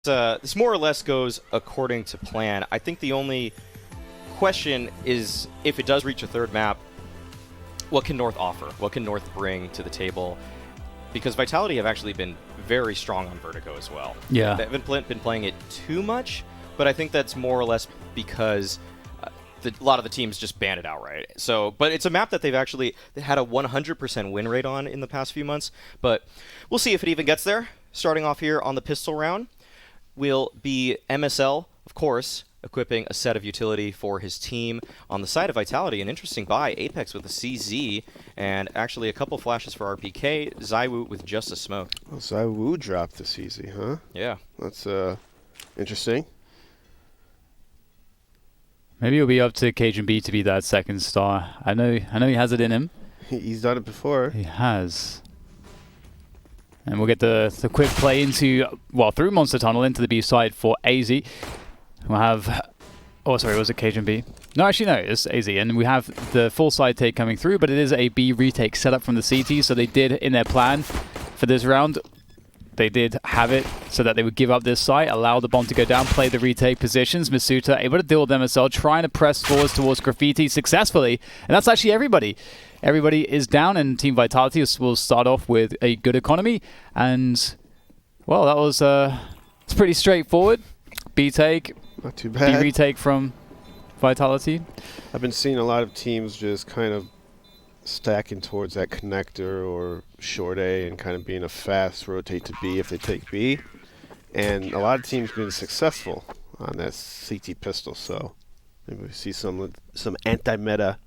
This more or less goes according to plan. I think the only question is, if it does reach a third map, what can North offer? What can North bring to the table? Because Vitality have actually been very strong on Vertigo as well. Yeah. They haven't been playing it too much, but I think that's more or less because a lot of the teams just ban it outright. So, but it's a map that they've actually had a 100% win rate on in the past few months. But we'll see if it even gets there. Starting off here on the pistol round will be MSL, of course, equipping a set of utility for his team. On the side of Vitality, an interesting buy, Apex with a CZ, and actually a couple flashes for RPK, Zywoo with just a smoke. Oh, Zywoo dropped the CZ, huh? Yeah. That's interesting. Maybe it'll be up to Cajun B to be that second star. I know he has it in him. He's done it before. He has. And we'll get the quick play into, well, through Monster Tunnel into the B side for AZ. We'll have, oh sorry, was it Cajun B? No, actually no, it's AZ. And we have the full side take coming through, but it is a B retake set up from the CT, so they did, in their plan for this round, they did have it so that they would give up this site, allow the bomb to go down, play the retake positions. Masuta able to deal with MSL, trying to press forwards towards Graffiti successfully. And that's actually everybody. Everybody is down, and Team Vitality will start off with a good economy. And, well, that was it's pretty straightforward. B take, Not too bad. B retake from Vitality. I've been seeing a lot of teams just kind of stacking towards that connector or short A and kind of being a fast rotate to B if they take B. And a lot of teams being successful on that CT pistol, so maybe we see some anti-meta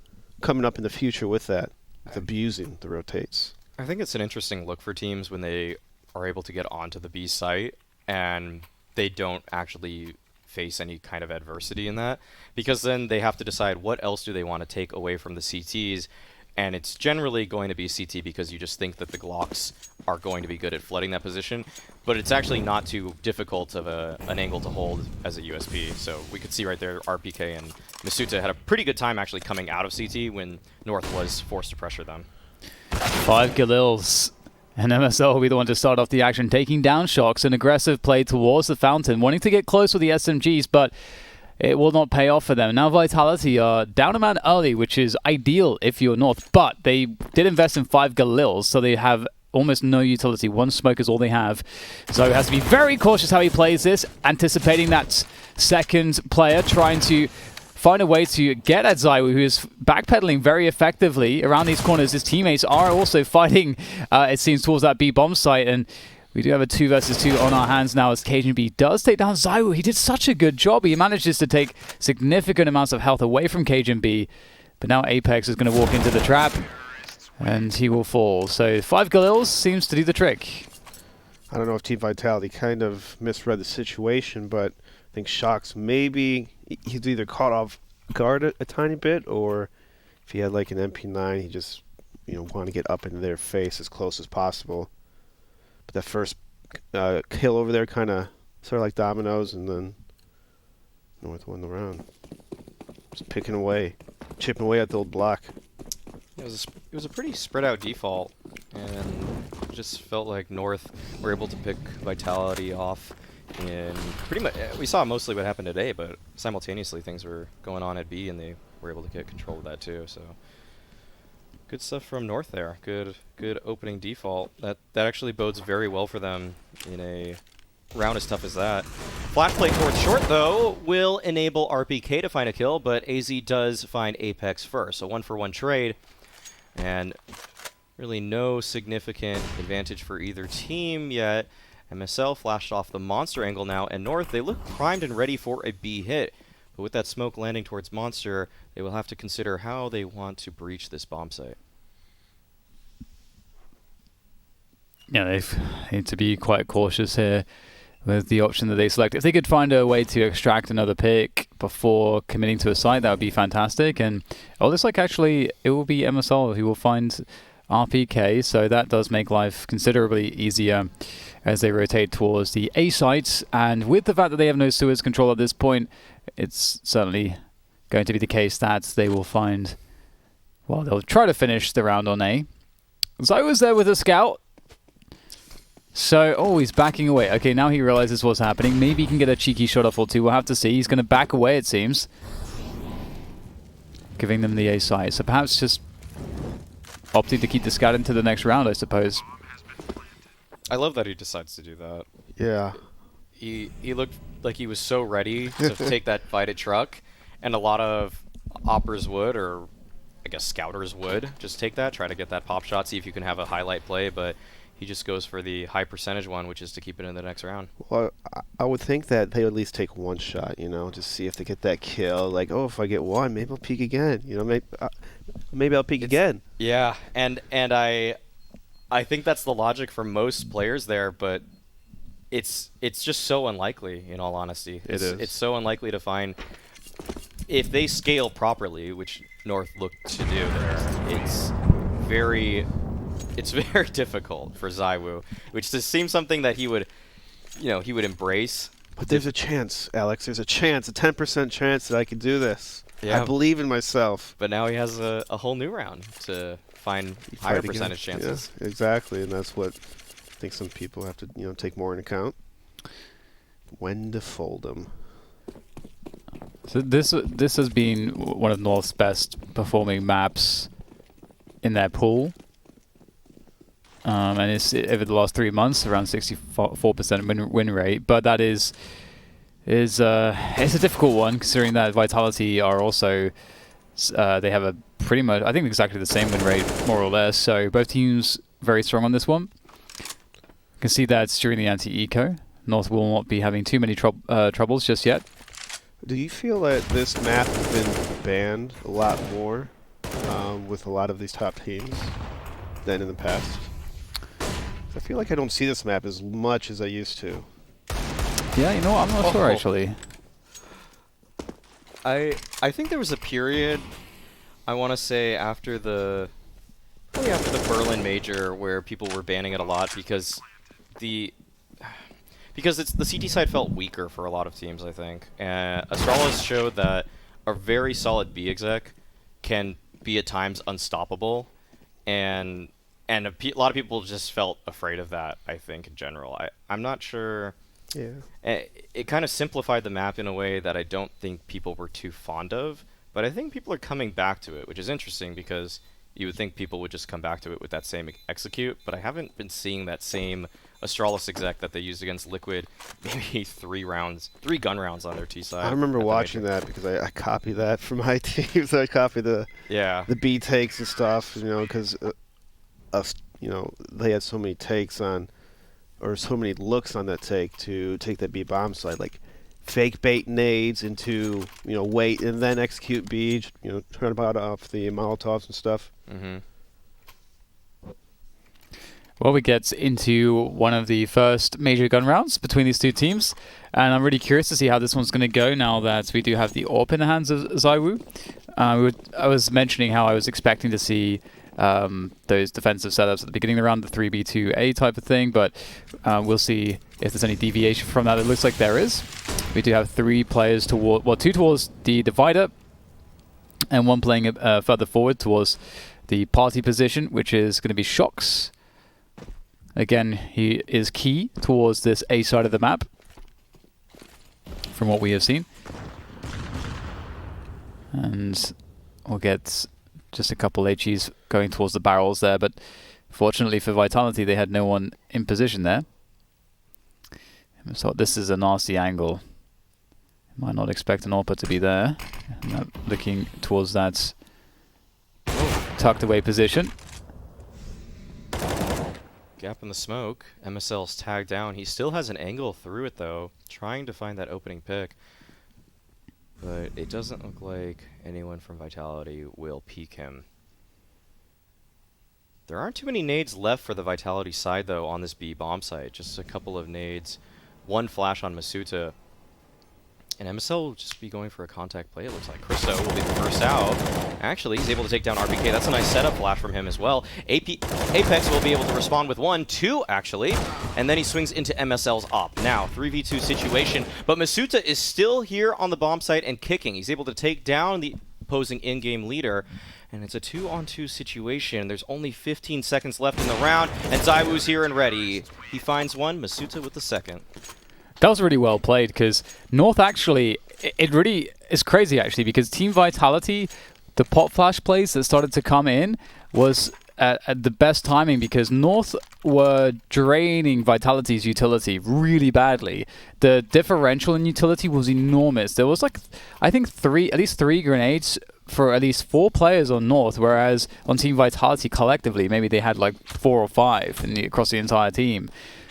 coming up in the future with that, with abusing the rotates. I think it's an interesting look for teams when they are able to get onto the B site and they don't actually face any kind of adversity in that, because then they have to decide what else do they want to take away from the CTs. And it's generally going to be CT because you just think that the Glocks are going to be good at flooding that position. But it's actually not too difficult of an angle to hold as a USP. So we could see right there RPK and Masuta had a pretty good time actually coming out of CT when North was forced to pressure them. 5 Galils. And MSL will be the one to start off the action, taking down Shocks, an aggressive play towards the fountain, wanting to get close with the SMGs, but it will not pay off for them. Now Vitality are down a man early, which is ideal if you're North, but they did invest in 5 Galils, so they have almost no utility. One smoke is all they have. So he has to be very cautious how he plays this, anticipating that second player, trying to find a way to get at Zywoo, who is backpedaling very effectively around these corners. His teammates are also fighting, it seems, towards that B bomb site, and we do have a 2 versus 2 on our hands now as Cajun B does take down Zywoo. He did such a good job. He manages to take significant amounts of health away from Cajun B, but now Apex is going to walk into the trap, and he will fall. So 5 Galils seems to do the trick. I don't know if Team Vitality kind of misread the situation, but I think Shocks maybe he's either caught off guard a tiny bit, or if he had like an MP9, he just want to get up into their face as close as possible. But that first kill over there kind of sort of like dominoes, and then North won the round. Just picking away, chipping away at the old block. It was a pretty spread out default, and it just felt like North were able to pick Vitality off. And pretty much, we saw mostly what happened today, but simultaneously things were going on at B, and they were able to get control of that too. So good stuff from North there. Good opening default. That actually bodes very well for them in a round as tough as that. Flash play towards short though will enable RPK to find a kill, but AZ does find Apex first. So 1-for-1 trade, and really no significant advantage for either team yet. MSL flashed off the monster angle now, and North, they look primed and ready for a B hit. But with that smoke landing towards monster, they will have to consider how they want to breach this bomb site. Yeah, they need to be quite cautious here with the option that they select. If they could find a way to extract another pick before committing to a site, that would be fantastic. And it looks like actually it will be MSL who will find RPK, so that does make life considerably easier as they rotate towards the A sites. And with the fact that they have no sewers control at this point, it's certainly going to be the case that they will find, well, they'll try to finish the round on A. Zywoo's there with a scout. So, oh, he's backing away. Okay, now he realizes what's happening. Maybe he can get a cheeky shot off or two. We'll have to see. He's going to back away, it seems. Giving them the A side. So perhaps just opting to keep the scout into the next round, I suppose. I love that he decides to do that. Yeah. He looked like he was so ready to take that fight at truck, and a lot of oppers would, or I guess scouters would, just take that, try to get that pop shot, see if you can have a highlight play, but he just goes for the high percentage one, which is to keep it in the next round. Well, I would think that they would at least take one shot, you know, just see if they get that kill. Like, oh, if I get one, maybe I'll peek again. You know, maybe I'll peek again. Yeah, and I think that's the logic for most players there, but it's just so unlikely, in all honesty. It is. It's so unlikely to find, if they scale properly, which North looked to do there. It's very difficult for ZywOo, which just seems something that he would embrace. But there's a chance, Alex. There's a chance, a 10% chance that I could do this. Yeah. I believe in myself. But now he has a whole new round to find higher percentage chances. Yeah, exactly, and that's what I think some people have to, take more into account. When to fold them. So this has been one of North's best performing maps in their pool. And it's over the last 3 months around 64% win rate, but that is it's a difficult one considering that Vitality are also they have a pretty much, I think, exactly the same win rate more or less. So both teams very strong on this one. You can see that during the anti-eco, North will not be having too many troubles just yet. Do you feel that this map has been banned a lot more with a lot of these top teams than in the past? I feel like I don't see this map as much as I used to. Yeah, you know what? I'm not sure actually. I think there was a period, I want to say probably after the Berlin Major, where people were banning it a lot because the CT side felt weaker for a lot of teams, I think. And Astralis showed that a very solid B exec can be at times unstoppable, and a lot of people just felt afraid of that, I think, in general. I'm not sure. Yeah. It kind of simplified the map in a way that I don't think people were too fond of, but I think people are coming back to it, which is interesting because you would think people would just come back to it with that same execute, but I haven't been seeing that same Astralis exec that they used against Liquid maybe 3 gun rounds on their T side. I remember watching that because I copied that from my teams. I copied the B takes and stuff, because they had so many takes on, or so many looks on that take to take that B bomb side, like fake bait nades into, wait and then execute B, turn about off the Molotovs and stuff. Mm-hmm. Well, we get into one of the first major gun rounds between these two teams, and I'm really curious to see how this one's going to go now that we do have the AWP in the hands of ZywOo. I was mentioning how I was expecting to see those defensive setups at the beginning of the round, the 3B2A type of thing, but we'll see if there's any deviation from that. It looks like there is. We do have 3 players toward, well, 2 towards the divider, and 1 playing further forward towards the party position, which is going to be Shox. Again, he is key towards this A side of the map, from what we have seen. And we'll get just a couple HEs going towards the barrels there, but fortunately for Vitality, they had no one in position there. So this is a nasty angle. Might not expect an AWPer to be there. Looking towards that tucked away position. Gap in the smoke. MSL's tagged down. He still has an angle through it, though, trying to find that opening pick. But it doesn't look like anyone from Vitality will peek him. There aren't too many nades left for the Vitality side, though, on this B bomb site. Just a couple of nades. 1 flash on Masuta. And MSL will just be going for a contact play, it looks like. Christo will be the first out. Actually, he's able to take down RPK. That's a nice setup flash from him as well. Apex will be able to respond with 1, 2, actually. And then he swings into MSL's op. Now, 3v2 situation. But Masuta is still here on the bomb site and kicking. He's able to take down the opposing in-game leader. And it's a 2-on-2 situation. There's only 15 seconds left in the round, and ZywOo's here and ready. He finds one, Masuta with the second. That was really well played, because North actually, it really is crazy actually, because Team Vitality, the pop flash plays that started to come in was at the best timing, because North were draining Vitality's utility really badly. The differential in utility was enormous. There was like, I think at least three grenades for at least 4 players on North, whereas on Team Vitality collectively, maybe they had like 4 or 5 across the entire team.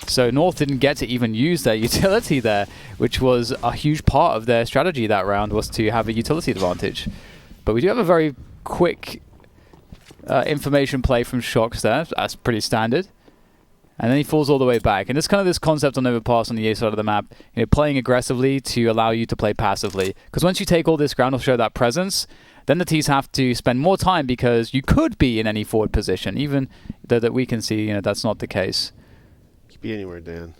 So North didn't get to even use their utility there, which was a huge part of their strategy that round, was to have a utility advantage. But we do have a very quick information play from Shox there. That's pretty standard. And then he falls all the way back. And it's kind of this concept on Overpass on the A side of the map, playing aggressively to allow you to play passively. Because once you take all this ground or show that presence, then the T's have to spend more time, because you could be in any forward position, even though that we can see that's not the case. You could be anywhere, Dan.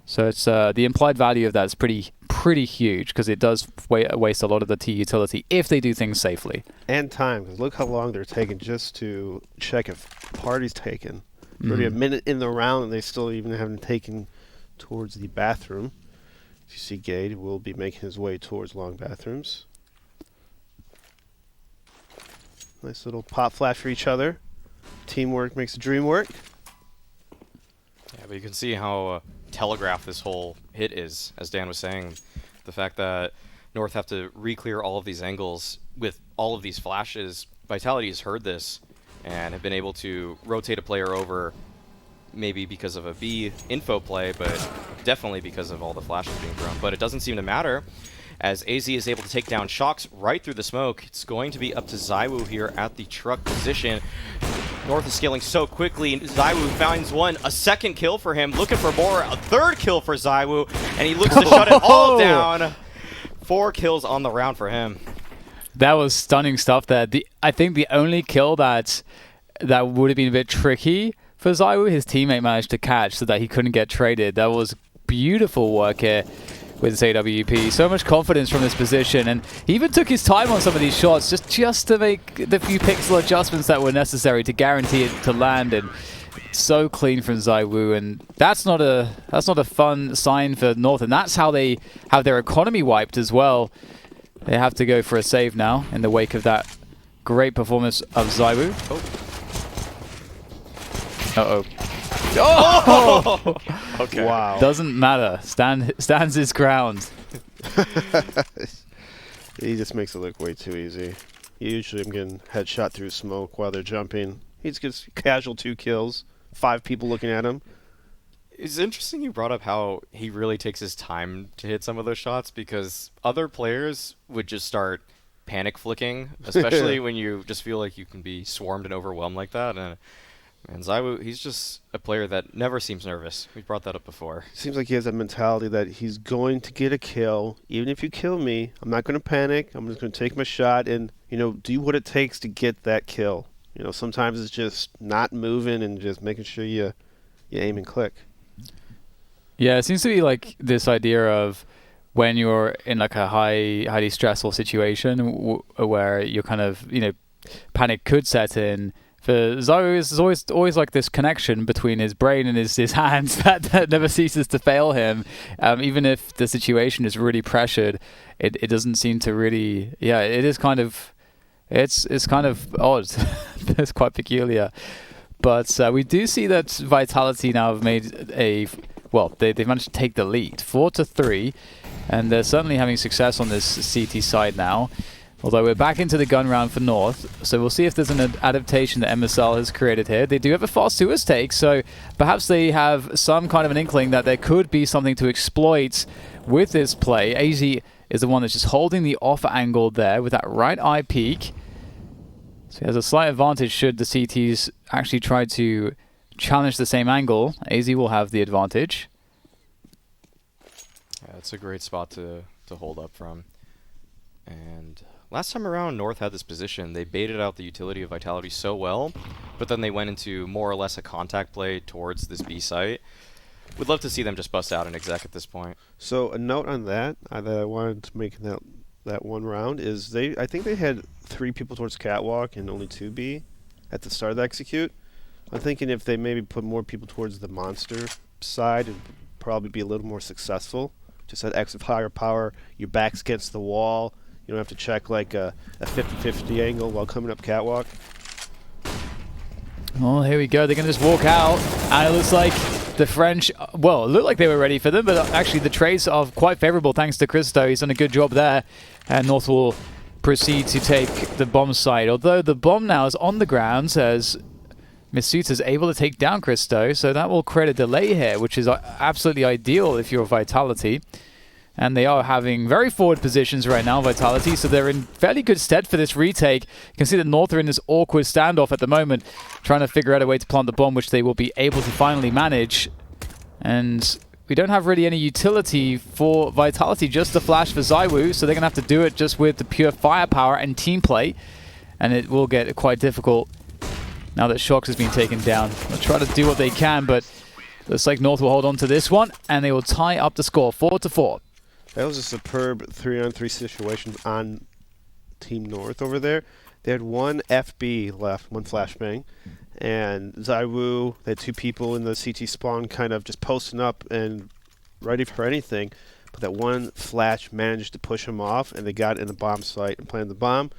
So it's the implied value of that is pretty huge, because it does waste a lot of the T utility if they do things safely. And time, because look how long they're taking just to check if party's taken. Already a minute in the round, and they still even haven't taken towards the bathroom. As you see, Gade will be making his way towards long bathrooms. Nice little pop flash for each other. Teamwork makes the dream work. Yeah, but you can see how telegraphed this whole hit is, as Dan was saying. The fact that North have to re-clear all of these angles with all of these flashes. Vitality has heard this and have been able to rotate a player over, maybe because of a B info play, but definitely because of all the flashes being thrown. But it doesn't seem to matter, as AZ is able to take down Shox right through the smoke. It's going to be up to ZywOo here at the truck position. North is scaling so quickly, and ZywOo finds one, a second kill for him, looking for more, a third kill for ZywOo, and he looks to shut it all down. 4 kills on the round for him. That was stunning stuff there. I think the only kill that would have been a bit tricky for ZywOo, his teammate managed to catch so that he couldn't get traded. That was beautiful work here with this AWP. So much confidence from this position, and he even took his time on some of these shots just to make the few pixel adjustments that were necessary to guarantee it to land. And so clean from ZywOo, and that's not a fun sign for North, and that's how they have their economy wiped as well. They have to go for a save now in the wake of that great performance of ZywOo. Uh-oh. Oh! Okay. Wow. Doesn't matter. Stands his ground. He just makes it look way too easy. Usually I'm getting headshot through smoke while they're jumping. He just gets casual 2 kills, 5 people looking at him. It's interesting you brought up how he really takes his time to hit some of those shots, because other players would just start panic flicking, especially when you just feel like you can be swarmed and overwhelmed like that. And ZywOo, he's just a player that never seems nervous. We brought that up before. Seems like he has that mentality that he's going to get a kill. Even if you kill me, I'm not going to panic. I'm just going to take my shot and, do what it takes to get that kill. Sometimes it's just not moving and just making sure you aim and click. Yeah, it seems to be like this idea of when you're in like a highly stressful situation where you're kind of, panic could set in. For ZywOo, there's always like this connection between his brain and his hands that never ceases to fail him. Even if the situation is really pressured, it doesn't seem to really. Yeah, it is kind of. It's kind of odd. It's quite peculiar. But we do see that Vitality now have made they've managed to take the lead, 4-3, and they're certainly having success on this CT side now. Although we're back into the gun round for North, so we'll see if there's an adaptation that MSL has created here. They do have a fast Suez take, so perhaps they have some kind of an inkling that there could be something to exploit with this play. AZ is the one that's just holding the off angle there with that right eye peek. So he has a slight advantage should the CTs actually try to challenge the same angle. AZ will have the advantage. Yeah, it's a great spot to hold up from. And last time around, North had this position. They baited out the utility of Vitality so well, but then they went into more or less a contact play towards this B site. We'd love to see them just bust out an exec at this point. So a note on that I wanted to make that that one round is I think they had 3 people towards catwalk and only 2 B at the start of the execute. I'm thinking if they maybe put more people towards the monster side, it'd probably be a little more successful. Just at X of higher power, your back's against the wall. You don't have to check like a 50-50 angle while coming up catwalk. Well, here we go. They're going to just walk out, and it looks like the French, well, it looked like they were ready for them, but actually the trades are quite favorable thanks to Christo. He's done a good job there, and North will proceed to take the bomb site. Although the bomb now is on the ground, as Misuta is able to take down Christo, so that will create a delay here, which is absolutely ideal if you're Vitality. And they are having very forward positions right now, Vitality, so they're in fairly good stead for this retake. You can see that North are in this awkward standoff at the moment, trying to figure out a way to plant the bomb, which they will be able to finally manage. And we don't have really any utility for Vitality, just the flash for Zywoo, so they're going to have to do it just with the pure firepower and team play. And it will get quite difficult now that Shox has been taken down. They'll try to do what they can, but looks like North will hold on to this one, and they will tie up the score, 4-4. That was a superb 3-on-3 situation on Team North over there. They had 1 FB left, 1 flashbang, and Zywoo, they had 2 people in the CT spawn kind of just posting up and ready for anything, but that 1 flash managed to push them off, and they got in the bomb site and planted the bomb.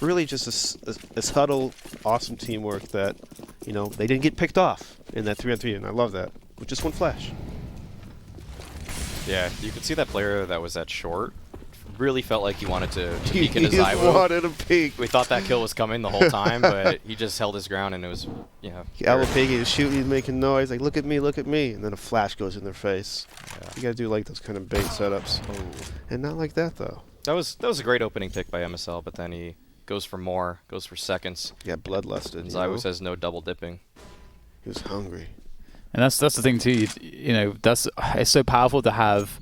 Really just a subtle, awesome teamwork that, you know, they didn't get picked off in that 3-on-3, and I love that, with just 1 flash. Yeah, you could see that player that was at short really felt like he wanted to peek He into just Zywoo. wanted a peek. We thought that kill was coming the whole time, but he just held his ground, and it was, you know. Alapigi is shooting, he's making noise, like, look at me, and then a flash goes in their face. Yeah. You gotta do like those kind of bait setups. Oh. And not like that, though. That was a great opening pick by MSL, but then he goes for more, goes for seconds. He got bloodlusted. And Zywoo says no double dipping. He was hungry. And that's the thing too. You know, it's so powerful to have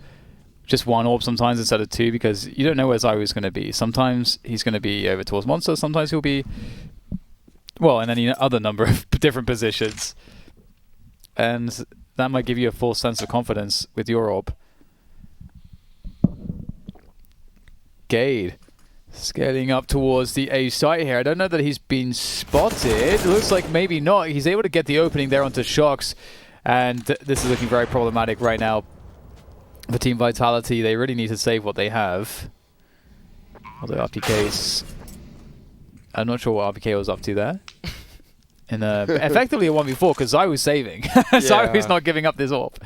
just 1 orb sometimes instead of 2, because you don't know where Zywoo is going to be. Sometimes he's going to be over towards monster. Sometimes he'll be, well, in any other number of different positions, and that might give you a false sense of confidence with your orb. Gade scaling up towards the A site here. I don't know that he's been spotted. It looks like maybe not. He's able to get the opening there onto Shox, and this is looking very problematic right now for Team Vitality. They really need to save what they have. Although RPK's, I'm not sure what RPK was up to there. In effectively a 1v4, because Zywoo's saving. Zywoo's not giving up this orb.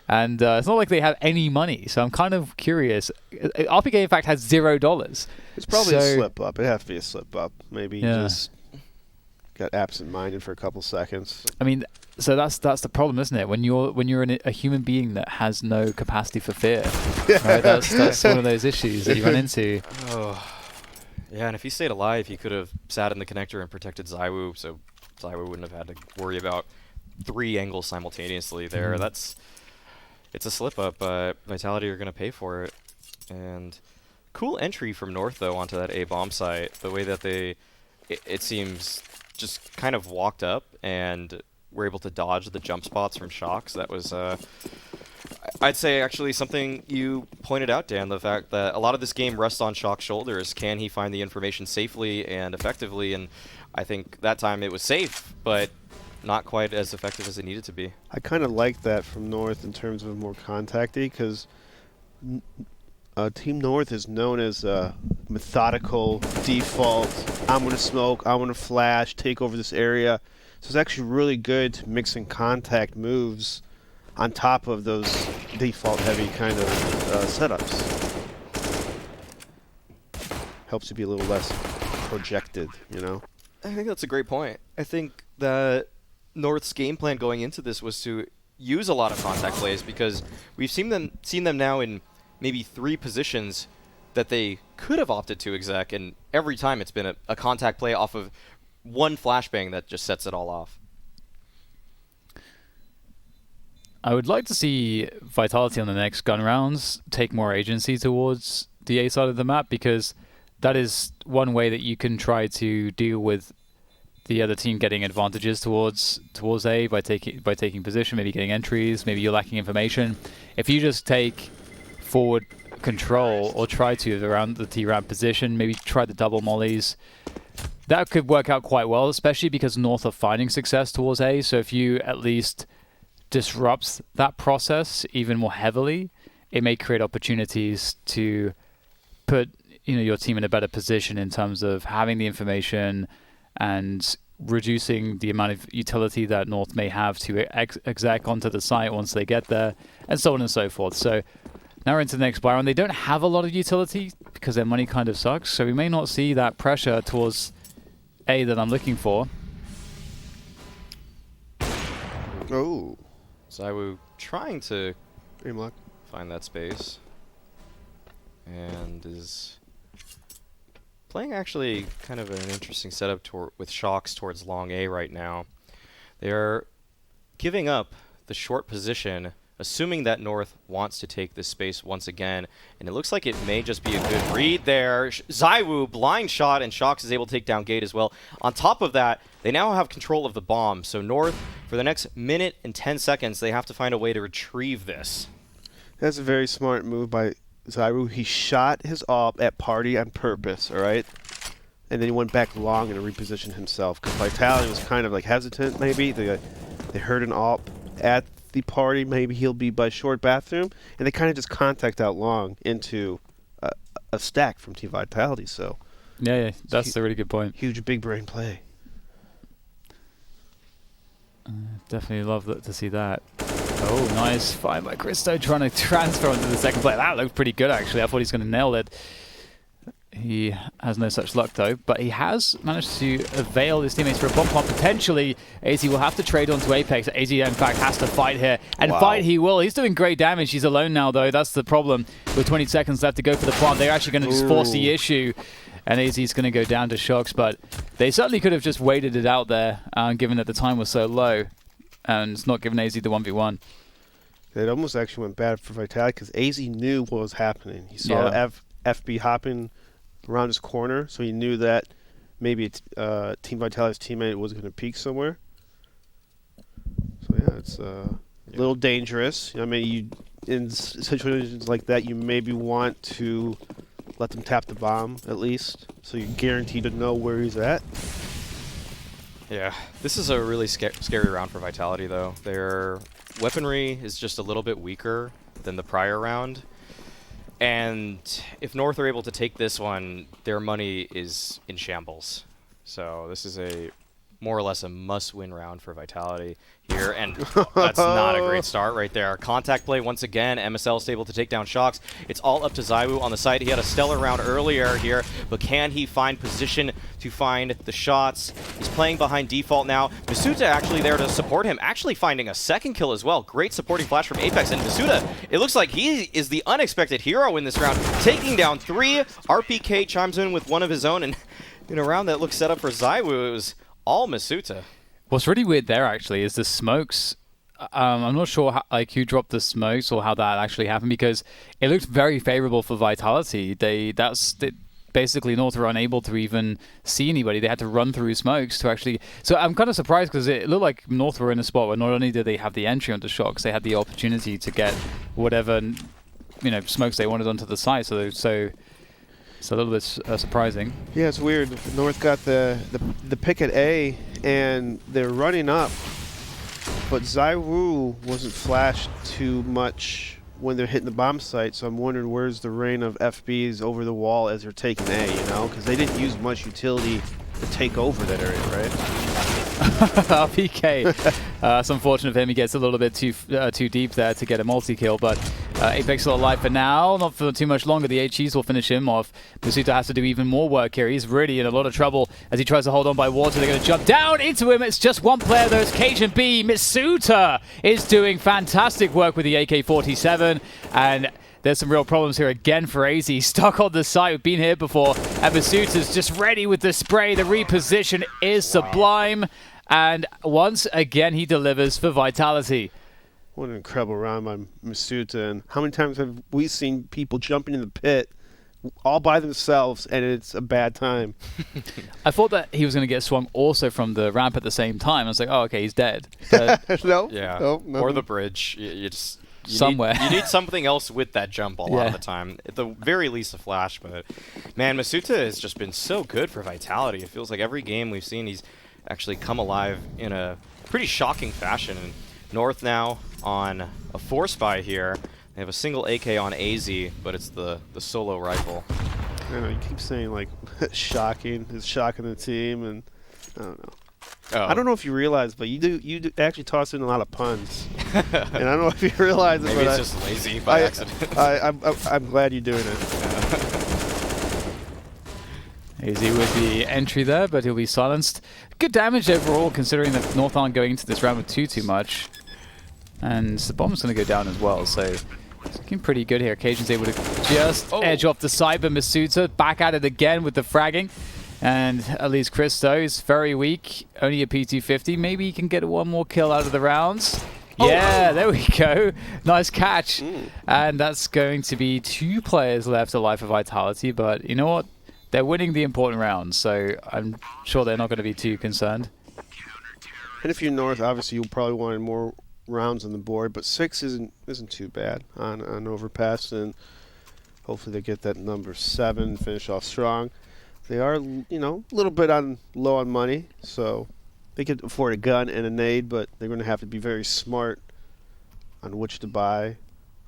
And it's not like they have any money, so I'm kind of curious. RPK, in fact, has $0. It's probably a slip up. It has to be a slip up. Maybe he just got absent-minded for a couple seconds. I mean, so that's the problem, isn't it? When you're a human being that has no capacity for fear, right? That's one of those issues that you run into. Oh, yeah. And if he stayed alive, he could have sat in the connector and protected Zywoo, so Zywoo wouldn't have had to worry about 3 angles simultaneously there. It's a slip up, but Vitality are going to pay for it. And cool entry from North, though, onto that A bomb site. The way that it seems, just kind of walked up and were able to dodge the jump spots from Shox. That was, I'd say, actually something you pointed out, Dan, the fact that a lot of this game rests on Shox's shoulders. Can he find the information safely and effectively? And I think that time it was safe, but not quite as effective as it needed to be. I kind of like that from North in terms of more contacty, because Team North is known as methodical, default, I'm going to smoke, I'm going to flash, take over this area. So it's actually really good to mix in contact moves on top of those default heavy kind of setups. Helps you be a little less projected, you know? I think that's a great point. I think that North's game plan going into this was to use a lot of contact plays, because we've seen them now in maybe 3 positions that they could have opted to exec, and every time it's been a contact play off of 1 flashbang that just sets it all off. I would like to see Vitality on the next gun rounds take more agency towards the A side of the map, because that is one way that you can try to deal with the other team getting advantages towards A by taking position, maybe getting entries, maybe you're lacking information. If you just take forward control, or try to, around the T-ramp position, maybe try the double mollies. That could work out quite well, especially because North are finding success towards A. So if you at least disrupt that process even more heavily, it may create opportunities to put your team in a better position in terms of having the information and reducing the amount of utility that North may have to exec onto the site once they get there, and so on and so forth. So now we're into the next Byron. They don't have a lot of utility because their money kind of sucks, so we may not see that pressure towards A that I'm looking for. Oh. Zywoo trying to Aim lock. find that space. And is playing actually kind of an interesting setup with Shocks towards long A right now. They're giving up the short position, assuming that North wants to take this space once again, and it looks like it may just be a good read there. Zywoo, blind shot, and Shocks is able to take down Gate as well. On top of that, they now have control of the bomb, so North, for the next minute and 10 seconds, they have to find a way to retrieve this. That's a very smart move by Zywoo. He shot his AWP at party on purpose, all right? And then he went back long and repositioned himself, because Vitality was kind of like hesitant, maybe. They heard an AWP at the party, maybe he'll be by short bathroom, and they kind of just contact out long into a stack from Team Vitality. So Yeah, that's a really good point. huge big brain play. Definitely love to see that. Oh, nice find by Christo, trying to transfer onto the second play. That looked pretty good, actually. I thought he's going to nail it. He has no such luck, though, but he has managed to avail his teammates for a bomb pump. Potentially, AZ will have to trade onto Apex. AZ, in fact, has to fight here, and fight he will. He's doing great damage. He's alone now, though. That's the problem. With 20 seconds left to go for the plant, they're actually going to just force the issue, and AZ is going to go down to Shocks, but they certainly could have just waited it out there, given that the time was so low, and it's not giving AZ the 1v1. It almost actually went bad for Vitality, because AZ knew what was happening. He saw FB hopping around his corner, so he knew that maybe Team Vitality's teammate was going to peek somewhere. So yeah, it's a little dangerous. I mean, in situations like that, you maybe want to let them tap the bomb at least, so you're guaranteed to know where he's at. Yeah, this is a really scary round for Vitality, though. Their weaponry is just a little bit weaker than the prior round. And if North are able to take this one, their money is in shambles. So this is more or less a must-win round for Vitality here, and that's not a great start right there. Contact play once again. MSL is able to take down Shocks. It's all up to Zywoo on the site. He had a stellar round earlier here, but can he find position to find the shots? He's playing behind default now. Masuta actually there to support him, actually finding a second kill as well. Great supporting flash from Apex, and Masuta, it looks like he is the unexpected hero in this round, taking down 3. RPK chimes in with one of his own, and in a round that looks set up for Zywoo, it was all Masuta. What's really weird there, actually, is the smokes. I'm not sure who dropped the smokes or how that actually happened, because it looked very favorable for Vitality. Basically, North were unable to even see anybody. They had to run through smokes to actually... So I'm kind of surprised, because it looked like North were in a spot where not only did they have the entry onto Shocks, they had the opportunity to get whatever smokes they wanted onto the site. So it's a little bit surprising. Yeah, it's weird. North got the pick at A, and they're running up, but Zywoo wasn't flashed too much when they're hitting the bomb site, so I'm wondering where's the reign of FBs over the wall as they're taking A, because they didn't use much utility to take over that area, right? RPK. It's unfortunate for him. He gets a little bit too deep there to get a multi-kill, but Apex still alive for now. Not for too much longer. The HEs will finish him off. Masuta has to do even more work here. He's really in a lot of trouble as he tries to hold on by water. They're going to jump down into him. It's just one player, though. It's Cajun B. Masuta is doing fantastic work with the AK-47, and there's some real problems here again for AZ. Stuck on the site. We've been here before. And Masuta's just ready with the spray. The reposition is sublime. And once again, he delivers for Vitality. What an incredible round by Masuta. And how many times have we seen people jumping in the pit all by themselves, and it's a bad time? I thought that he was going to get swung also from the ramp at the same time. I was like, oh, okay, he's dead. No. Yeah. No, or the bridge. You just somewhere. You need something else with that jump a lot of Yeah. the time. At the very least, a flash. But man, Masuta has just been so good for Vitality. It feels like every game we've seen, he's actually come alive in a pretty shocking fashion. And North now on a 4-spy here. They have a single AK on AZ, but it's the solo rifle. I know you keep saying like shocking. It's shocking the team, and I don't know. Oh. I don't know if you realize, but you do actually toss in a lot of puns, and I don't know if you realize it. Maybe but it's just lazy by accident. I'm glad you're doing it. Easy with the entry there, but he'll be silenced. Good damage overall, considering that North aren't going into this round with too much. And the bomb's going to go down as well, so it's looking pretty good here. Cajun's able to just edge off the side, but Masuta back at it again with the fragging. And at least Christo is very weak, only a P250. Maybe he can get one more kill out of the rounds. Yeah, there we go. Nice catch. And that's going to be 2 players left alive for Vitality, but you know what? They're winning the important rounds, so I'm sure they're not going to be too concerned. And if you're North, obviously you'll probably want more rounds on the board, but 6 isn't too bad on Overpass, and hopefully they get that number 7, finish off strong. They are, you know, a little bit low on money, so they could afford a gun and a nade, but they're going to have to be very smart on which to buy,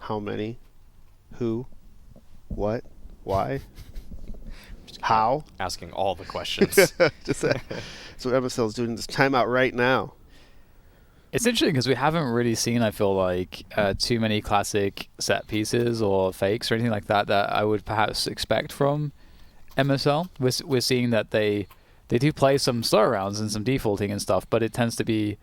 how many, who, what, why, how. Asking all the questions. Just that's what MSL is doing this timeout right now. It's interesting because we haven't really seen, I feel like, too many classic set pieces or fakes or anything like that that I would perhaps expect from MSL. We're seeing that they do play some slower rounds and some defaulting and stuff, but it tends to be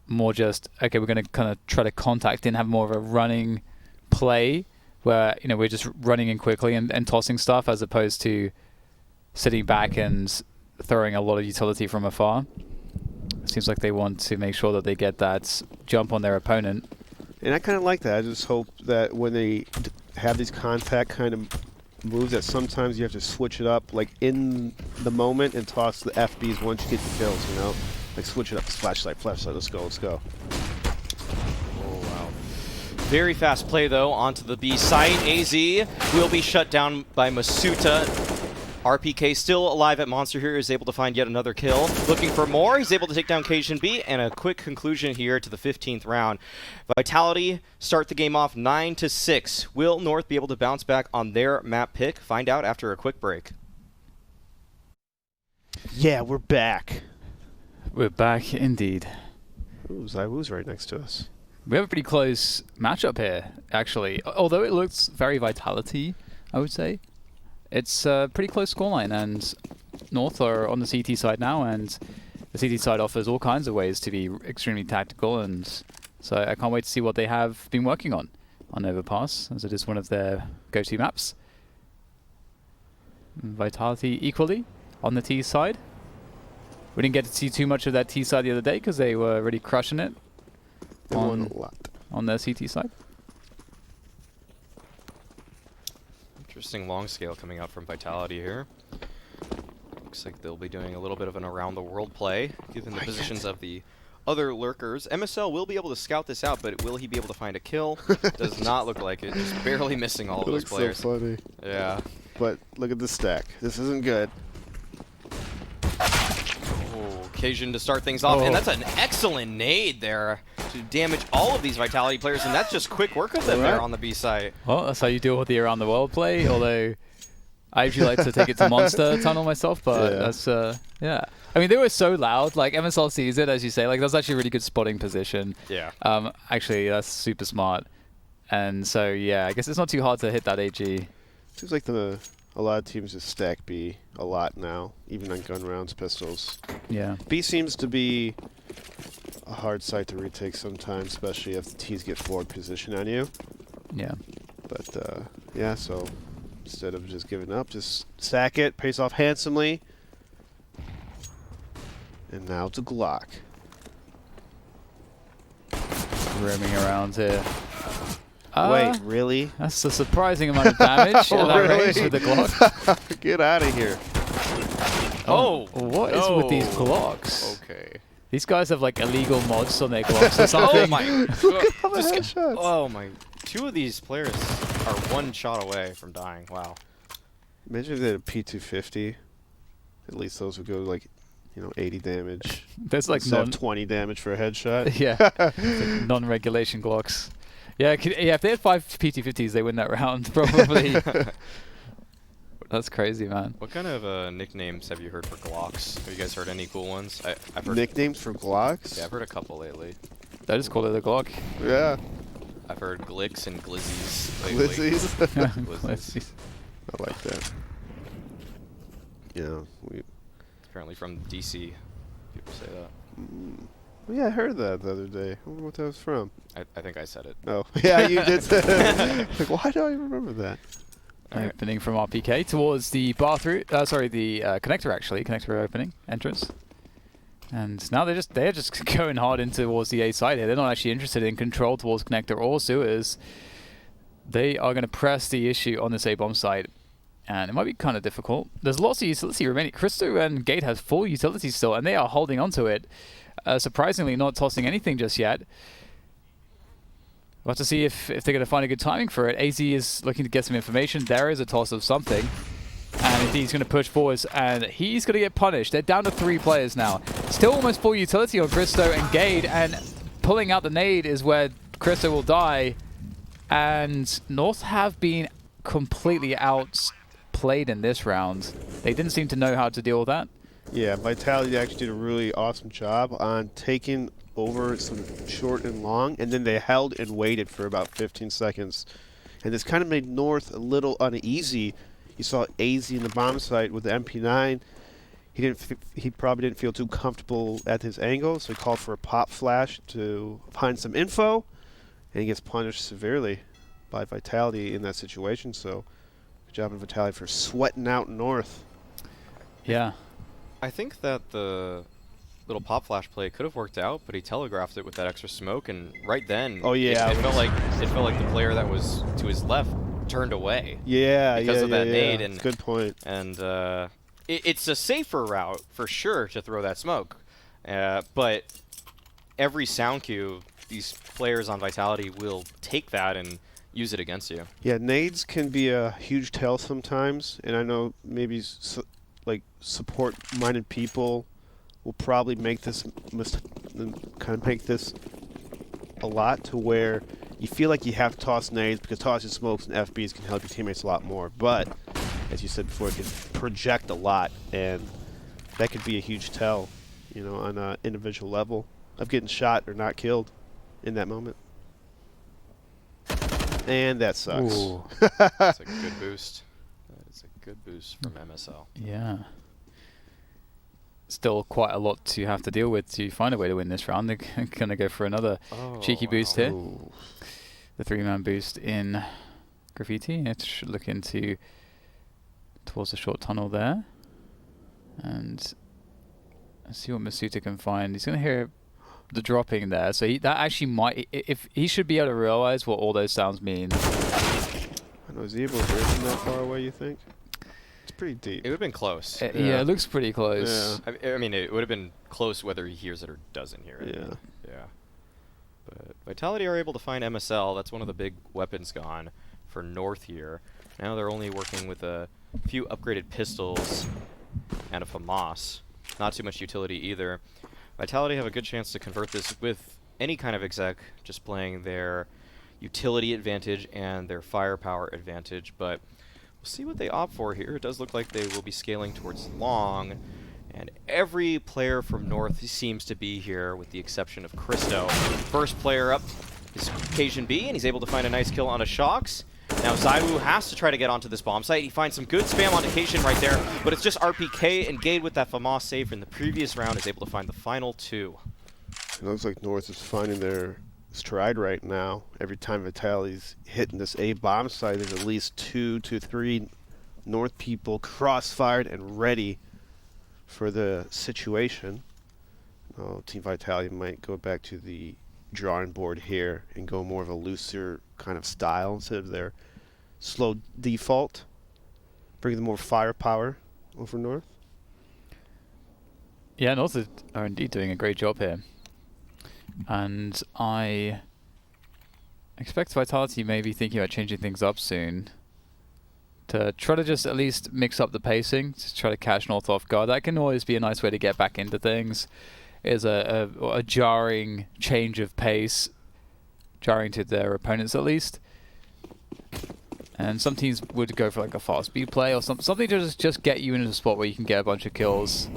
more just, okay, we're going to kind of try to contact and have more of a running play where, you know, we're just running in quickly and tossing stuff as opposed to sitting back and throwing a lot of utility from afar. It seems like they want to make sure that they get that jump on their opponent. And I kind of like that. I just hope that when they have these contact kind of moves, that sometimes you have to switch it up, like in the moment, and toss the FBs once you get the kills, you know? Like switch it up, flashlight, let's go. Oh, wow. Very fast play, though, onto the B site. AZ will be shut down by Masuta. RPK still alive at Monster here, is able to find yet another kill. Looking for more, he's able to take down Cajun B, and a quick conclusion here to the 15th round. Vitality start the game off 9-6. Will North be able to bounce back on their map pick? Find out after a quick break. Yeah, we're back. We're back indeed. Ooh, Zywoo's right next to us. We have a pretty close matchup here, actually. Although it looks very Vitality, I would say. It's a pretty close scoreline, and North are on the CT side now, and the CT side offers all kinds of ways to be extremely tactical, and so I can't wait to see what they have been working on Overpass, as it is one of their go-to maps. Vitality equally on the T side. We didn't get to see too much of that T side the other day because they were really crushing it They won a lot. on their CT side. Interesting long scale coming out from Vitality here. Looks like they'll be doing a little bit of an around the world play, given the positions of the other lurkers. MSL will be able to scout this out, but will he be able to find a kill? Does not look like it. Just barely missing all of those players. So funny. Yeah. But look at the stack. This isn't good. Oh, Cajun to start things off, and that's an excellent nade there to damage all of these Vitality players, and that's just quick work of them there on the B site. Well, that's how you deal with the around the world play, although I usually like to take it to Monster Tunnel myself, but that's, yeah. I mean, they were so loud, like MSL sees it, as you say, like that's actually a really good spotting position. Yeah. Actually, that's super smart. And so, yeah, I guess it's not too hard to hit that AG. Seems like a lot of teams just stack B a lot now, even on gun rounds, pistols. Yeah. B seems to be a hard site to retake sometimes, especially if the T's get forward position on you. Yeah. But, yeah, so instead of just giving up, just sack it, pays off handsomely. And now it's a Glock. Roaming around here. Wait, really? That's a surprising amount of damage at that range with the Glock. Get out of here. Oh, What is with these Glocks? Okay. These guys have like illegal mods on their Glocks or something. Oh my god. All the headshots. Oh my. 2 of these players are 1 shot away from dying. Wow. Imagine if they had a P250. At least those would go like, 80 damage. There's like Instead of 20 damage for a headshot. yeah, it's like non-regulation Glocks. Yeah, if they had 5 PT50s, they win that round probably. That's crazy, man. What kind of nicknames have you heard for Glocks? Have you guys heard any cool ones? I've heard Nicknames for Glocks? Yeah, I've heard a couple lately. They just call it a Glock. Yeah. I've heard Glicks and Glizzies lately. Glizzies? Glizzies. I like that. Yeah, Apparently from DC, people say that. yeah, I heard that the other day. I wonder what that was from. I think I said it. Oh, yeah, you did say that. Like, why do I remember that? Opening from RPK towards the bathroom. Sorry, the connector actually. Connector opening entrance. And now they're just going hard in towards the A side here. They're not actually interested in control towards connector or sewers. They are going to press the issue on this A bomb site. And it might be kind of difficult. There's lots of utility remaining. Christo and Gate has full utility still, and they are holding onto it. Surprisingly, not tossing anything just yet. We'll have to see if they're going to find a good timing for it. AZ is looking to get some information. There is a toss of something. And indeed, he's going to push forwards, and he's going to get punished. They're down to 3 players now. Still almost full utility on Christo and Gade, and pulling out the nade is where Christo will die. And North have been completely outplayed in this round. They didn't seem to know how to deal with that. Yeah, Vitality actually did a really awesome job on taking over some short and long, and then they held and waited for about 15 seconds. And this kind of made North a little uneasy. You saw AZ in the bomb site with the MP9. He probably didn't feel too comfortable at his angle, so he called for a pop flash to find some info, and he gets punished severely by Vitality in that situation. So good job on Vitality for sweating out North. Yeah. I think that the little pop flash play could have worked out, but he telegraphed it with that extra smoke, and right then, oh yeah, it felt like the player that was to his left turned away. Yeah, because of that nade. And good point. And it's a safer route for sure to throw that smoke, but every sound cue, these players on Vitality will take that and use it against you. Yeah, nades can be a huge tell sometimes, and I know maybe support-minded people will probably make this a lot to where you feel like you have to toss nades because tossing smokes and FBs can help your teammates a lot more. But as you said before, it can project a lot, and that could be a huge tell, on an individual level of getting shot or not killed in that moment. And that sucks. Ooh. That's a good boost. That is a good boost from MSL. Yeah. Still quite a lot to have to deal with to find a way to win this round. They're going to go for another cheeky boost here. Ooh. The 3-man boost in Graffiti. It should look towards the short tunnel there. And let's see what Masuta can find. He's going to hear the dropping there. So that actually might... If he should be able to realize what all those sounds mean. I know, is he able to hear from that far away, you think? It's pretty deep. It would have been close. Yeah, it looks pretty close. Yeah. I mean, it would have been close whether he hears it or doesn't hear it. Yeah. Yeah. But Vitality are able to find MSL. That's one of the big weapons gone for North here. Now they're only working with a few upgraded pistols and a FAMAS. Not too much utility either. Vitality have a good chance to convert this with any kind of exec, just playing their utility advantage and their firepower advantage, but we'll see what they opt for here. It does look like they will be scaling towards long, and every player from North seems to be here, with the exception of Christo. First player up is Cajun B, and he's able to find a nice kill on a Shox. Now Zaiwu has to try to get onto this bomb site. He finds some good spam on Cajun right there, but it's just RPK, and Gade with that FAMAS save in the previous round is able to find the final 2. It looks like North is finding their stride right now. Every time Vitality's hitting this A bomb site, there's at least 2 to 3 North people cross-fired and ready for the situation. Team Vitality might go back to the drawing board here and go more of a looser kind of style instead of their slow default. Bring them more firepower over North. Yeah, North are indeed doing a great job here. And I expect Vitality maybe thinking about changing things up soon. To try to just at least mix up the pacing, to try to catch North off guard. That can always be a nice way to get back into things. Is a jarring change of pace, jarring to their opponents at least. And some teams would go for like a fast speed play or something to just get you into a spot where you can get a bunch of kills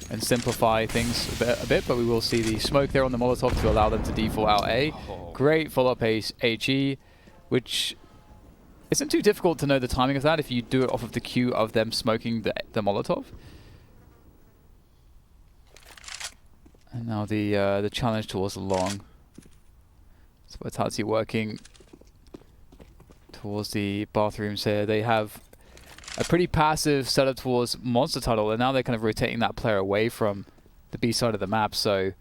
and simplify things a bit. But we will see the smoke there on the Molotov to allow them to default out A. Great follow-up pace HE, which isn't too difficult to know the timing of that if you do it off of the cue of them smoking the Molotov. And now the challenge towards the long. So Vitality working towards the bathrooms here. They have a pretty passive setup towards Monster Tunnel, and now they're kind of rotating that player away from the B side of the map. So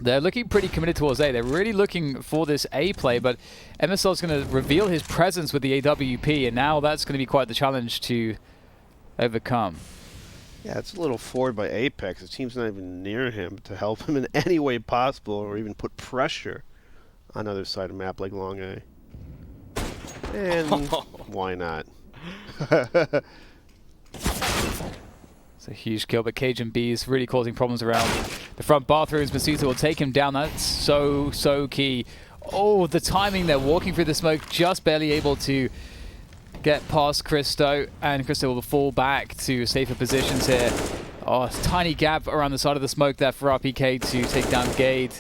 they're looking pretty committed towards A. They're really looking for this A play, but MSL is going to reveal his presence with the AWP, and now that's going to be quite the challenge to overcome. Yeah, it's a little forward by Apex. The team's not even near him to help him in any way possible or even put pressure on the other side of the map like long A. And why not? It's a huge kill, but Cajun B is really causing problems around the front bathrooms. Masuta will take him down. That's so key. Oh, the timing there, walking through the smoke, just barely able to get past Christo, and Christo will fall back to safer positions here. Oh, tiny gap around the side of the smoke there for RPK to take down Gade.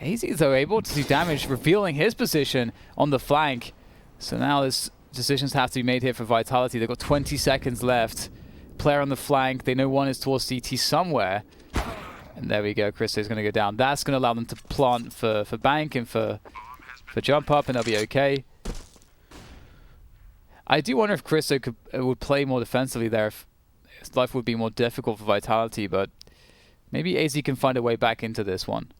AZ, though, able to do damage, revealing his position on the flank. So now there's decisions have to be made here for Vitality. They've got 20 seconds left. Player on the flank. They know one is towards CT somewhere. And there we go. Christo's going to go down. That's going to allow them to plant for bank and for jump up, and they'll be okay. I do wonder if Christo would play more defensively there. If his life would be more difficult for Vitality, but maybe AZ can find a way back into this one.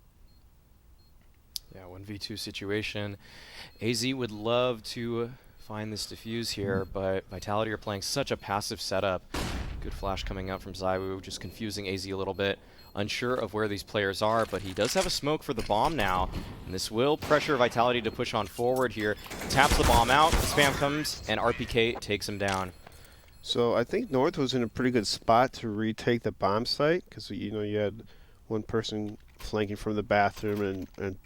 Yeah, 1v2 situation. AZ would love to find this defuse here, but Vitality are playing such a passive setup. Good flash coming out from Zywoo, just confusing AZ a little bit. Unsure of where these players are, but he does have a smoke for the bomb now, and this will pressure Vitality to push on forward here. Taps the bomb out, the spam comes, and RPK takes him down. So I think North was in a pretty good spot to retake the bomb site, because you had one person flanking from the bathroom and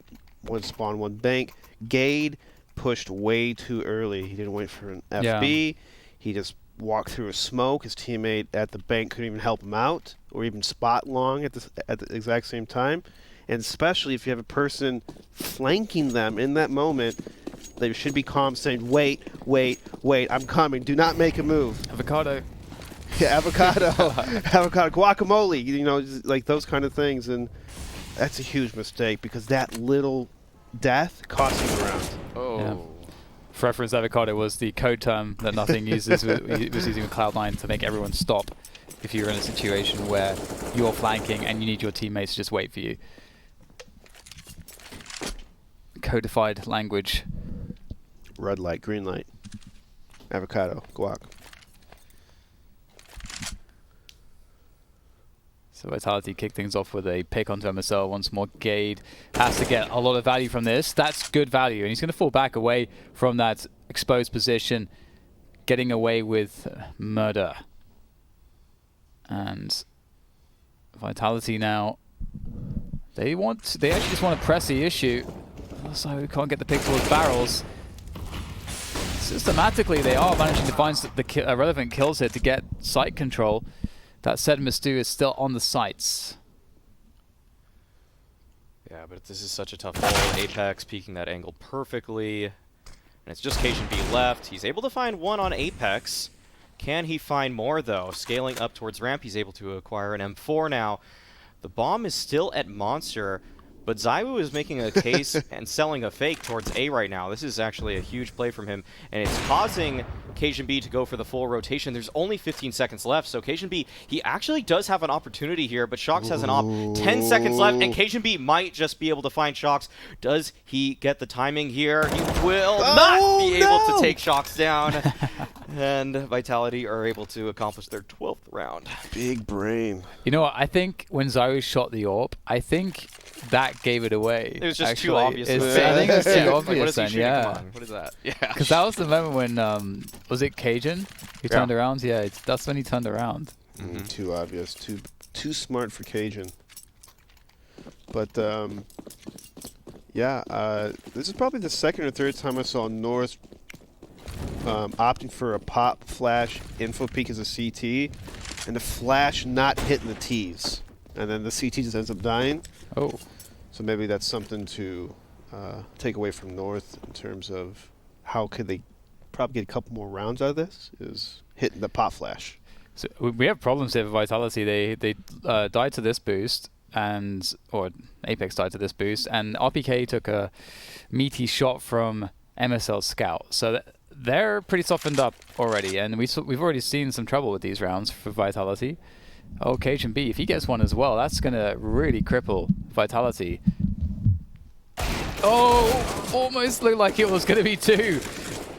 one spawn, one bank. Gade pushed way too early. He didn't wait for an FB. Yeah. He just walked through a smoke. His teammate at the bank couldn't even help him out or even spot long at the exact same time. And especially if you have a person flanking them in that moment, they should be calm, saying, wait, I'm coming. Do not make a move. Avocado. Yeah, avocado. Avocado. Guacamole, like those kind of things. And that's a huge mistake because that little death cost him around. Oh. Yeah. For reference, avocado was the code term that Nothing uses. It was using with Cloud9 to make everyone stop if you're in a situation where you're flanking and you need your teammates to just wait for you. Codified language. Red light, green light. Avocado, guac. So Vitality kick things off with a pick onto MSL once more. Gade has to get a lot of value from this. That's good value, and he's going to fall back away from that exposed position, getting away with murder. And Vitality now, they actually just want to press the issue. So we can't get the pick towards barrels. Systematically, they are managing to find the relevant kills here to get site control. That said, Mistu is still on the sites. Yeah, but this is such a tough hole. Apex peeking that angle perfectly. And it's just Cajun B left. He's able to find one on Apex. Can he find more, though? Scaling up towards ramp, he's able to acquire an M4 now. The bomb is still at Monster, but Zywoo is making a case and selling a fake towards A right now. This is actually a huge play from him, and it's causing Cajun B to go for the full rotation. There's only 15 seconds left, so Cajun B, he actually does have an opportunity here, but Shox has an op. 10 seconds left, and Cajun B might just be able to find Shox. Does he get the timing here? He will not be able to take Shox down. And Vitality are able to accomplish their 12th round. Big brain. You know what? I think when Zywoo shot the AWP, I think that gave it away. It was just too actually. obvious. I think it was too Like, obvious what is he then, shooting? Come yeah. on, what is that? Yeah. Because that was the moment when, was it Cajun who Yeah. turned around? Yeah, that's when he turned around. Too obvious. Too smart for Cajun. But yeah, this is probably the second or third time I saw North opting for a pop flash info peek as a CT, and the flash not hitting the T's, and then the CT just ends up dying. Oh. So maybe that's something to take away from North in terms of how could they probably get a couple more rounds out of this, is hitting the pop flash. So we have problems here with Vitality. They died to this boost, or Apex died to this boost, and RPK took a meaty shot from MSL Scout. So they're pretty softened up already, and we've already seen some trouble with these rounds for Vitality. Oh, Cajun B, if he gets one as well, that's going to really cripple Vitality. Oh, almost looked like it was going to be 2.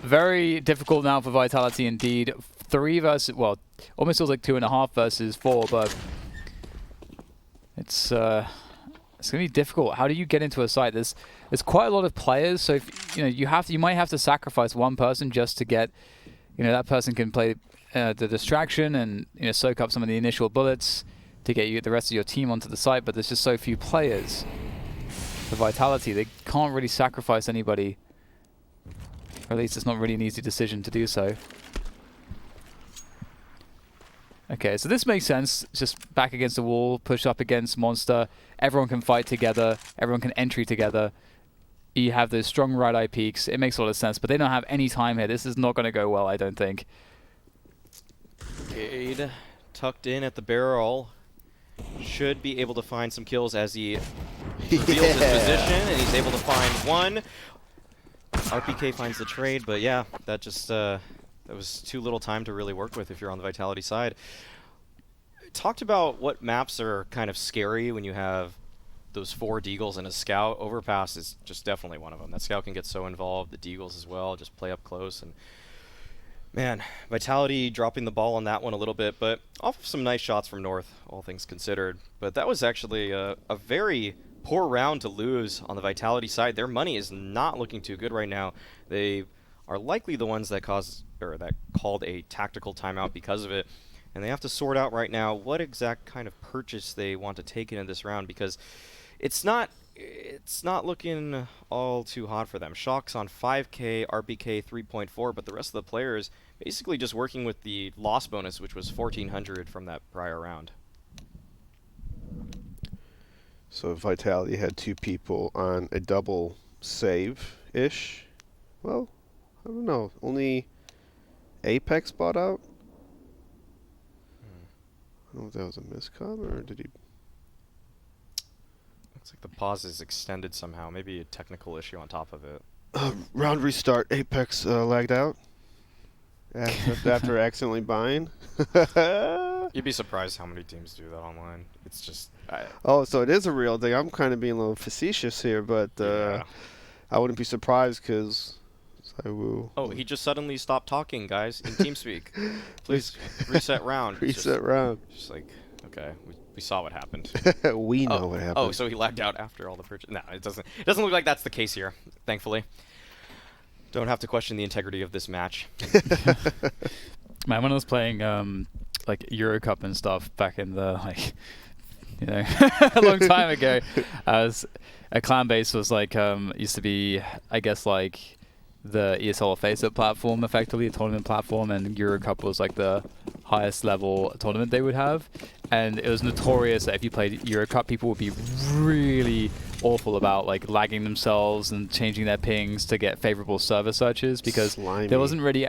Very difficult now for Vitality indeed. 3 versus, well, almost feels like 2.5 versus 4, but it's going to be difficult. How do you get into a site? There's quite a lot of players, so if, you might have to sacrifice one person just to get, that person can play the distraction and soak up some of the initial bullets to get the rest of your team onto the site. But there's just so few players. The Vitality, they can't really sacrifice anybody, or at least it's not really an easy decision to do so. Okay, so this makes sense. Just back against the wall, push up against Monster. Everyone can fight together. Everyone can entry together. You have those strong right-eye peaks. It makes a lot of sense, but they don't have any time here. This is not going to go well, I don't think. Gade tucked in at the barrel. Should be able to find some kills as he reveals his position, and he's able to find one. RPK finds the trade, but yeah, that just that was too little time to really work with if you're on the Vitality side. Talked about what maps are kind of scary when you have those 4 Deagles and a Scout. Overpass is just definitely one of them. That Scout can get so involved, the Deagles as well, just play up close. And man, Vitality dropping the ball on that one a little bit, but off of some nice shots from North, all things considered. But that was actually a very poor round to lose on the Vitality side. Their money is not looking too good right now. They are likely the ones that called a tactical timeout because of it. And they have to sort out right now what exact kind of purchase they want to take into this round, because it's not looking all too hot for them. Shock's on 5K, RPK 3.4, but the rest of the players basically just working with the loss bonus, which was 1,400 from that prior round. So Vitality had 2 people on a double save-ish. Well, I don't know. Only Apex bought out? I don't know if that was a miscom, or did he... Looks like the pause is extended somehow. Maybe a technical issue on top of it. Round restart. Apex lagged out after accidentally buying. You'd be surprised how many teams do that online. It's just... Oh, so it is a real thing. I'm kind of being a little facetious here, but yeah. I wouldn't be surprised because... Oh, he just suddenly stopped talking, guys, in TeamSpeak. Please reset round. Reset round. Just like, okay, we saw what happened. We know what happened. Oh, so he lagged out after all the purchase. No, it doesn't look like that's the case here, thankfully. Don't have to question the integrity of this match. Man, when I was playing like Euro Cup and stuff back in the a long time ago, a clan base was like used to be, I guess, like the ESL FaceUp platform, effectively a tournament platform, and Euro Cup was like the highest level tournament they would have. And it was notorious that if you played Euro Cup, people would be really awful about like lagging themselves and changing their pings to get favorable server searches, because there wasn't really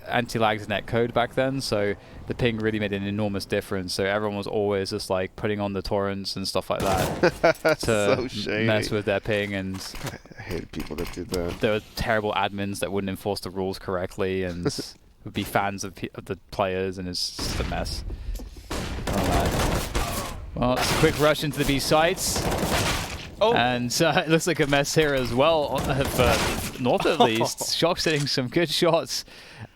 anti-lag net code back then, so the ping really made an enormous difference. So everyone was always just like putting on the torrents and stuff like that to mess with their ping, and I hated people that did that. there were terrible admins that wouldn't enforce the rules correctly and would be fans of the players, and it's just a mess. Well, it's a quick rush into the B sites. Oh. And it looks like a mess here as well, for North at least. Shock's hitting some good shots,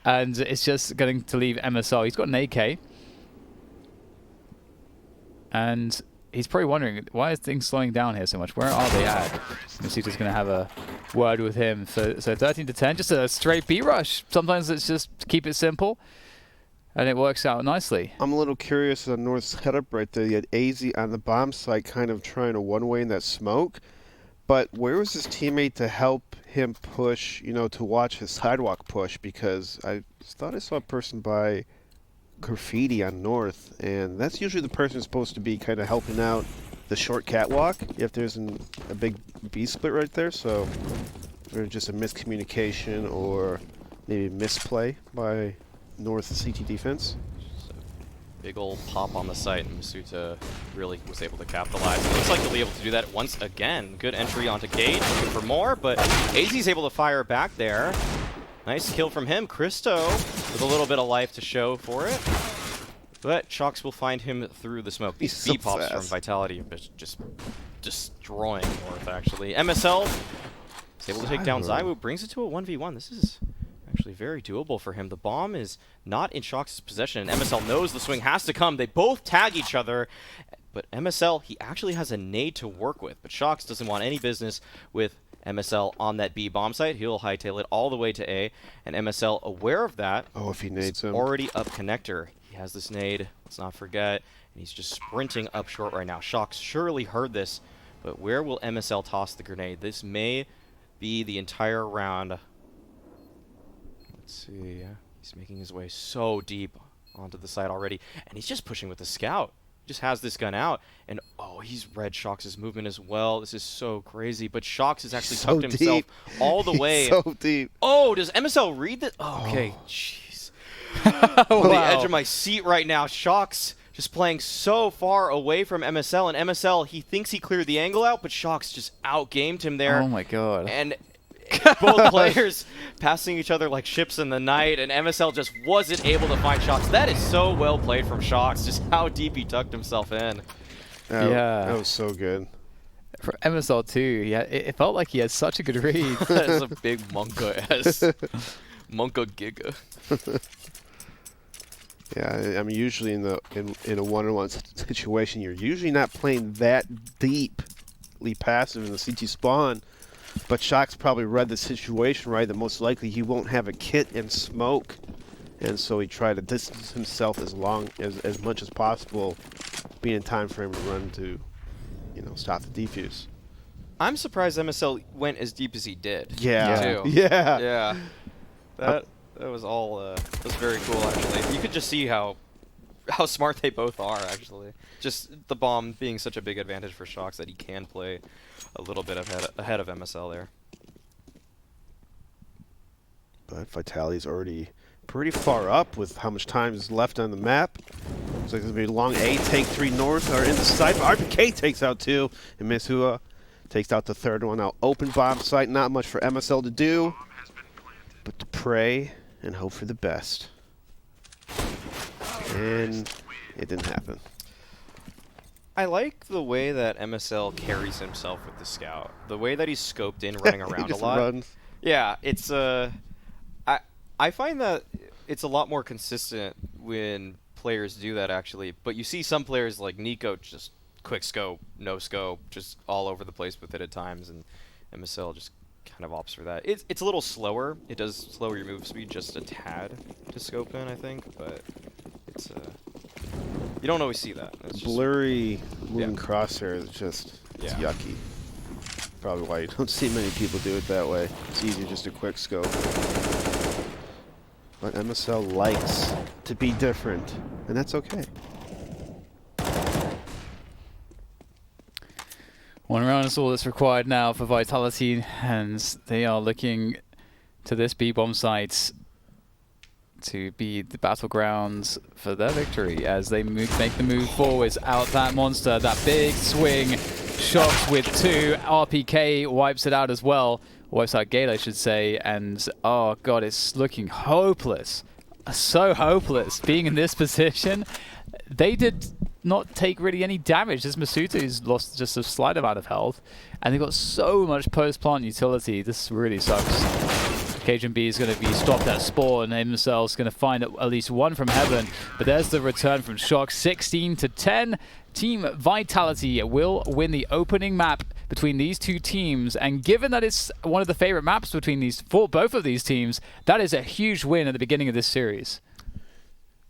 and it's just going to leave MSL. He's got an AK. And he's probably wondering, why is things slowing down here so much? Where are they at? Masuto's going to have a word with him. So 13 to 10, just a straight B rush. Sometimes it's just keep it simple, and it works out nicely. I'm a little curious on North's setup right there. You had AZ on the bomb site kind of trying to one-way in that smoke. But where was his teammate to help him push, to watch his sidewalk push? Because I thought I saw a person by graffiti on North, and that's usually the person who's supposed to be kind of helping out the short catwalk if there's a big B split right there. So there's just a miscommunication or maybe misplay by North CT defense. Big old pop on the site, and Masuta really was able to capitalize. It looks like he'll be able to do that once again. Good entry onto Gage, looking for more, but AZ's able to fire back there. Nice kill from him. Christo with a little bit of life to show for it. But Shox will find him through the smoke. These so B-pops from Vitality are just destroying North, actually. MSL is able to take down ZywOo, brings it to a 1v1. This is actually very doable for him. The bomb is not in Shox's possession, and MSL knows the swing has to come. They both tag each other, but MSL, he actually has a nade to work with, but Shox doesn't want any business with MSL on that B bomb site. He'll hightail it all the way to A, and MSL, aware of that, if he nades him, already up connector. He has this nade, let's not forget, and he's just sprinting up short right now. Shox surely heard this, but where will MSL toss the grenade? This may be the entire round. Let's see, he's making his way so deep onto the side already, and he's just pushing with the scout. Just has this gun out, and he's read Shox's movement as well. This is so crazy, but Shox has actually tucked himself all the way. So deep. Oh, does MSL read this? Oh, okay, jeez. On the edge of my seat right now. Shox just playing so far away from MSL, and MSL, he thinks he cleared the angle out, but Shox just outgamed him there. Oh my god. And both players passing each other like ships in the night, and MSL just wasn't able to find Shox. That is so well played from Shox, just how deep he tucked himself in. That was so good. For MSL too, it felt like he had such a good read. That is a big Monka-esque. Monka-giga. Yeah, I mean, usually in a one-on-one situation, you're usually not playing that deeply passive in the CT spawn. But Shox probably read the situation right, that most likely he won't have a kit and smoke, and so he tried to distance himself as much as possible, being in time frame to run to, stop the defuse. I'm surprised MSL went as deep as he did. Yeah. Too. Yeah. Yeah. That was all that was very cool, actually. You could just see how smart they both are, actually. Just the bomb being such a big advantage for Shox that he can play a little bit ahead of MSL there. But Vitality's already pretty far up with how much time is left on the map. Looks like there's going to be a long A, take 3 north, or in the side. RPK takes out 2, and Mishua takes out the third one. Now open bomb site, not much for MSL to do, but to pray and hope for the best. And it didn't happen. I like the way that MSL carries himself with the scout. The way that he's scoped in, running around a lot. Runs. Yeah, it's I find that it's a lot more consistent when players do that, actually. But you see some players like Nico just quick scope, no scope, just all over the place with it at times, and MSL just kind of opts for that. It's a little slower. It does slow your move speed just a tad to scope in, I think, but it's you don't always see that. It's blurry moving crosshair is just it's Yeah. yucky. Probably why you don't see many people do it that way. It's easier just a quick scope. But MSL likes to be different, and that's okay. One round is all that's required now for Vitality, and they are looking to this B-bomb site to be the battlegrounds for their victory as they make the move forwards out that monster. That big swing, Shox with 2. RPK wipes it out as well. Wipes out Gale, I should say. And oh god, it's looking hopeless. So hopeless being in this position. They did not take really any damage. This Masuto's lost just a slight amount of health. And they got so much post-plant utility. This really sucks. Cajun B is going to be stopped at spawn. Themselves going to find at least one from Heaven. But there's the return from Shock. 16-10. Team Vitality will win the opening map between these two teams, and given that it's one of the favorite maps for both of these teams, that is a huge win at the beginning of this series.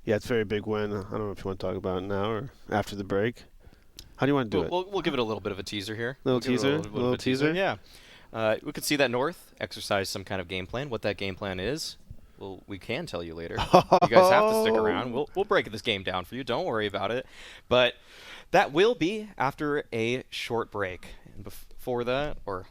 Yeah, it's a very big win. I don't know if you want to talk about it now or after the break. How do you want to do it? We'll give it a little bit of a teaser here. Little teaser? Little teaser? Yeah. We could see that North exercise some kind of game plan. What that game plan is, well, we can tell you later. You guys have to stick around. We'll break this game down for you. Don't worry about it. But that will be after a short break. And before that, or